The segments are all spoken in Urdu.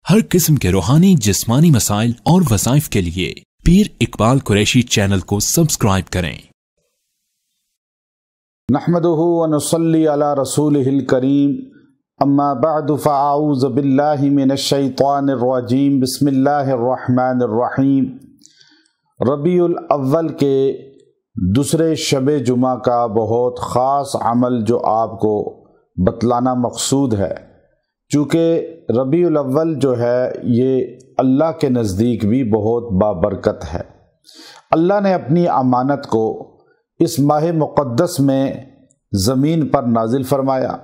ہر قسم کے روحانی جسمانی مسائل اور وظائف کے لیے پیر اقبال قریشی چینل کو سبسکرائب کریں۔ نحمده ونصلي على رسوله الكريم اما بعد فاعوذ بالله من الشیطان الرجیم بسم اللہ الرحمن الرحیم۔ ربیع الاول کے دوسرے شب جمعہ کا بہت خاص عمل جو آپ کو بتلانا مقصود ہے، چونکہ ربیع الاول جو ہے یہ اللہ کے نزدیک بھی بہت بابرکت ہے۔ اللہ نے اپنی امانت کو اس ماہ مقدس میں زمین پر نازل فرمایا۔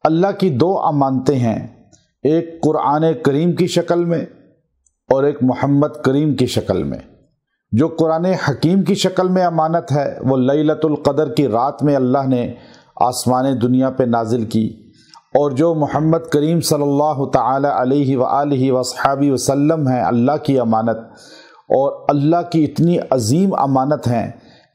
اللہ کی دو امانتیں ہیں، ایک قرآن کریم کی شکل میں اور ایک محمد کریم کی شکل میں۔ جو قرآن حکیم کی شکل میں امانت ہے وہ لیلۃ القدر کی رات میں اللہ نے آسمان دنیا پہ نازل کی، اور جو محمد کریم صلی اللہ تعالی علیہ وآلہ وصحبہ وسلم ہے اللہ کی امانت، اور اللہ کی اتنی عظیم امانت ہیں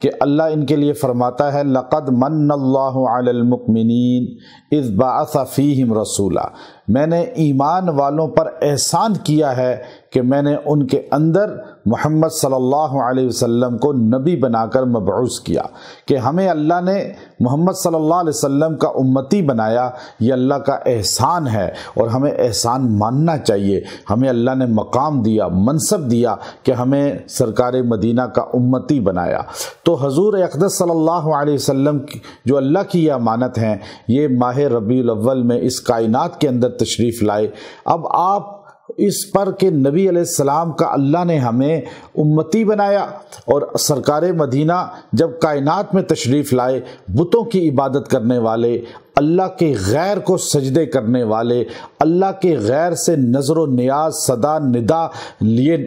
کہ اللہ ان کے لیے فرماتا ہے لَقَدْ مَنَّ اللَّهُ عَلَى الْمُؤْمِنِينَ إِذْ بَعَثَ فِيهِمْ رَسُولًا۔ میں نے ایمان والوں پر احسان کیا ہے کہ میں نے ان کے اندر محمد صلی اللہ علیہ وسلم کو نبی بنا کر مبعوث کیا، کہ ہمیں اللہ نے محمد صلی اللہ علیہ وسلم کا امتی بنایا۔ یہ اللہ کا احسان ہے اور ہمیں احسان ماننا چاہیے۔ ہمیں اللہ نے مقام دیا، منصب دیا کہ ہمیں سرکار مدینہ کا امتی بنایا۔ تو حضور اقدس صلی اللہ علیہ وسلم جو اللہ کی یہ امانت ہیں، یہ ماہ ربیع الاول میں اس کائنات کے اندر تشریف لائے۔ اب آپ اس پر کہ نبی علیہ السلام کا اللہ نے ہمیں امتی بنایا، اور سرکار مدینہ جب کائنات میں تشریف لائے، بتوں کی عبادت کرنے والے، اللہ کے غیر کو سجدے کرنے والے، اللہ کے غیر سے نظر و نیاز صدا ندا لیے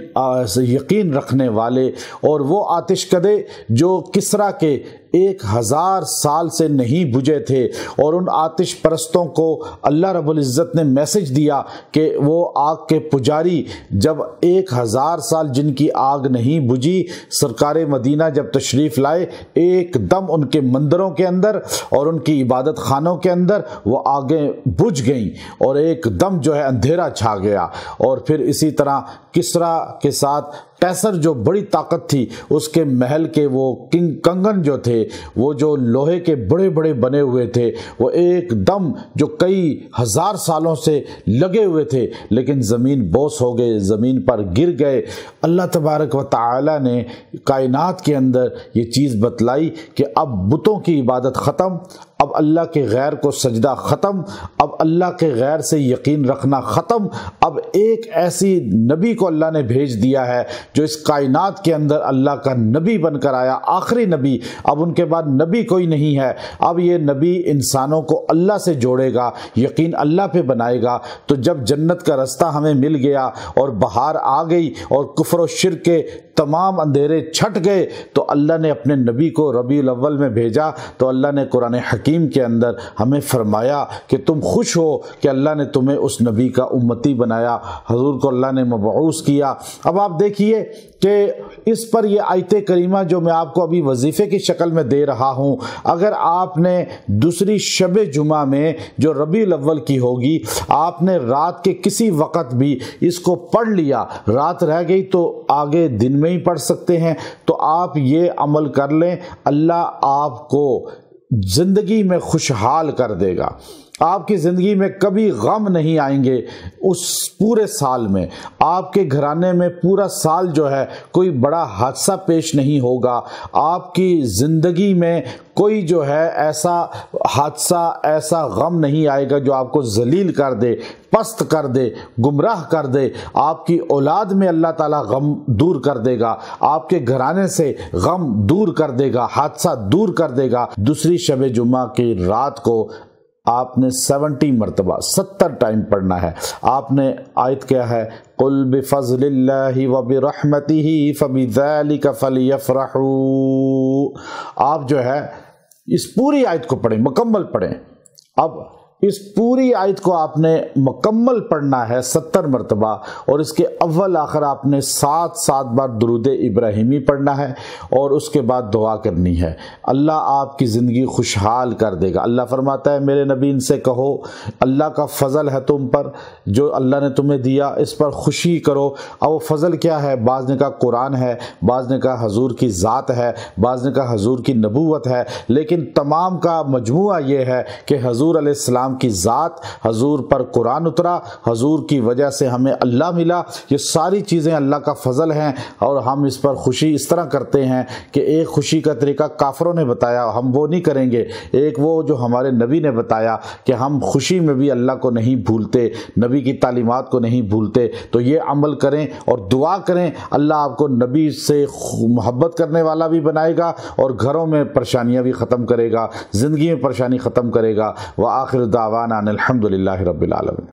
یقین رکھنے والے، اور وہ آتش کدے جو کسریٰ کے 1000 سال سے نہیں بجھے تھے، اور ان آتش پرستوں کو اللہ رب العزت نے میسج دیا کہ وہ آگ کے پجاری جب 1000 سال جن کی آگ نہیں بجھی، سرکار مدینہ جب تشریف لائے، ایک دم ان کے مندروں کے اندر اور ان کی عبادت خانوں کے اندر وہ آگیں بجھ گئیں، اور ایک دم جو ہے اندھیرا چھا گیا۔ اور پھر اسی طرح کسریٰ کے ساتھ قیصر جو بڑی طاقت تھی، اس کے محل کے وہ کنگن جو تھے، وہ جو لوہے کے بڑے بڑے بنے ہوئے تھے، وہ ایک دم جو کئی 1000 سالوں سے لگے ہوئے تھے، لیکن زمین بوس ہو گئے، زمین پر گر گئے۔ اللہ تبارک و تعالی نے کائنات کے اندر یہ چیز بتلائی کہ اب بتوں کی عبادت ختم، اب اللہ کے غیر کو سجدہ ختم، اب اللہ کے غیر سے یقین رکھنا ختم۔ اب ایک ایسی نبی کو اللہ نے بھیج دیا ہے جو اس کائنات کے اندر اللہ کا نبی بن کر آیا، آخری نبی۔ اب ان کے بعد نبی کوئی نہیں ہے۔ اب یہ نبی انسانوں کو اللہ سے جوڑے گا، یقین اللہ پہ بنائے گا۔ تو جب جنت کا رستہ ہمیں مل گیا اور بہار آ گئی اور کفر و شرک کے تمام اندھیرے چھٹ گئے، تو اللہ نے اپنے نبی کو ربیع الاول میں بھیجا۔ تو اللہ نے قرآن حکیم کے اندر ہمیں فرمایا کہ تم خوش ہو کہ اللہ نے تمہیں اس نبی کا امتی بنایا، حضور کو اللہ نے مبعوث کیا۔ اب آپ دیکھیے کہ اس پر یہ آیت کریمہ جو میں آپ کو ابھی وظیفے کی شکل میں دے رہا ہوں، اگر آپ نے دوسری شب جمعہ میں جو ربیع الاول کی ہوگی، آپ نے رات کے کسی وقت بھی اس کو پڑھ لیا، رات رہ گئی تو آگے دن میں ہی پڑھ سکتے ہیں، تو آپ یہ عمل کر لیں، اللہ آپ کو زندگی میں خوشحال کر دے گا۔ آپ کی زندگی میں کبھی غم نہیں آئیں گے اس پورے سال میں۔ آپ کے گھرانے میں پورا سال جو ہے کوئی بڑا حادثہ پیش نہیں ہوگا۔ آپ کی زندگی میں کوئی جو ہے ایسا حادثہ، ایسا غم نہیں آئے گا جو آپ کو ذلیل کر دے، پست کر دے، گمراہ کر دے۔ آپ کی اولاد میں اللہ تعالیٰ غم دور کر دے گا، آپ کے گھرانے سے غم دور کر دے گا، حادثہ دور کر دے گا۔ دوسری شب جمعہ کی رات کو آپ نے 70 مرتبہ 70 ٹائم پڑھنا ہے۔ آپ نے آیت کیا ہے؟ قُلْ بِفَضْلِ اللَّهِ وَبِرَحْمَتِهِ فَبِذَلِكَ فَلْيَفْرَحُوا۔ آپ جو ہے اس پوری آیت کو پڑھیں، مکمل پڑھیں۔ اب اس پوری آیت کو آپ نے مکمل پڑھنا ہے 70 مرتبہ، اور اس کے اول آخر آپ نے 7 بار درود ابراہیمی پڑھنا ہے، اور اس کے بعد دعا کرنی ہے۔ اللہ آپ کی زندگی خوشحال کر دے گا۔ اللہ فرماتا ہے میرے نبی ان سے کہو اللہ کا فضل ہے تم پر، جو اللہ نے تمہیں دیا اس پر خوشی کرو۔ اور وہ فضل کیا ہے؟ بعض نے کہا قرآن ہے، بعض نے کہا حضور کی ذات ہے، بعض نے کہا حضور کی نبوت ہے، لیکن تمام کا مجموعہ یہ ہے کہ حضور علیہ السلام کی ذات، حضور پر قرآن اترا، حضور کی وجہ سے ہمیں اللہ ملا، یہ ساری چیزیں اللہ کا فضل ہیں، اور ہم اس پر خوشی اس طرح کرتے ہیں کہ ایک خوشی کا طریقہ کافروں نے بتایا، ہم وہ نہیں کریں گے۔ ایک وہ جو ہمارے نبی نے بتایا کہ ہم خوشی میں بھی اللہ کو نہیں بھولتے، نبی کی تعلیمات کو نہیں بھولتے، تو یہ عمل کریں اور دعا کریں، اللہ آپ کو نبی سے محبت کرنے والا بھی بنائے گا، اور گھروں میں پریشانیاں بھی ختم کرے گا، زندگی میں پریشانی ختم کرے گا۔ وآخر دعوانا ان الحمد للہ رب العالمین۔